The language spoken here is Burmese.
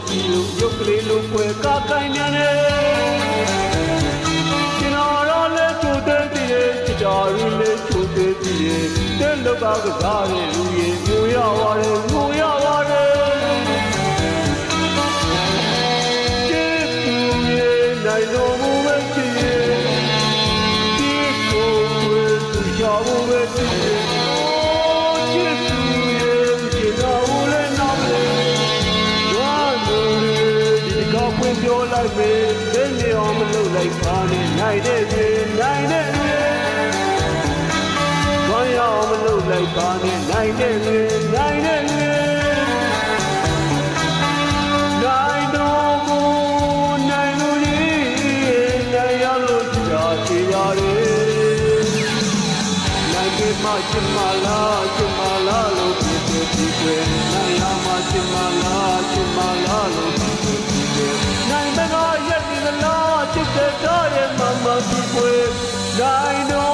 ကြီးလို့ရုပ်ကလေးလို့ပွဲကကိုင်းမြန်နေကျွန်တော်တော့လဲချိုးတဲ့တည်းချစ်တော်ရင်းလဲချိုးတဲ့တည်းတဲ့လောကကစားတဲ့လူရဲ့ငိုရပါတယ်ငိုရပါတယ်ချစ်သူရဲ့နိုင်တော်မူမဲ့ချစ်ရဲ့ဒီကိုယ်ကိုယ်သူရှာဖို့ပဲချစ်ရဲ့ချစ်သူရဲ့ချစ်တော်လဲနောက်လေပြောလိုက်ပေဒီနေအောင်မလုပ်လိုက်ပါနဲ့နိုင်တဲ့ပြေနိုင်တဲ့ပြေဘာရအောင်မလုပ်လိုက်ပါနဲ့နိုင်တဲ့ပြေနိုင်တဲ့ပြေနိုင်တော့ကိုနိုင်လို့ရနိုင်ရလို့ကြာစီရတယ်နိုင်ပြမချင်မလားချင်မလားလို့ဖြစ်ဖြစ်ပဲနိုင်ရမှချင်မလားချင်မလားလို့နိုင်မကရက်ဒီလားချစ်တဲ့တော်ရဲ့မမသူပွဲနိုင်တော့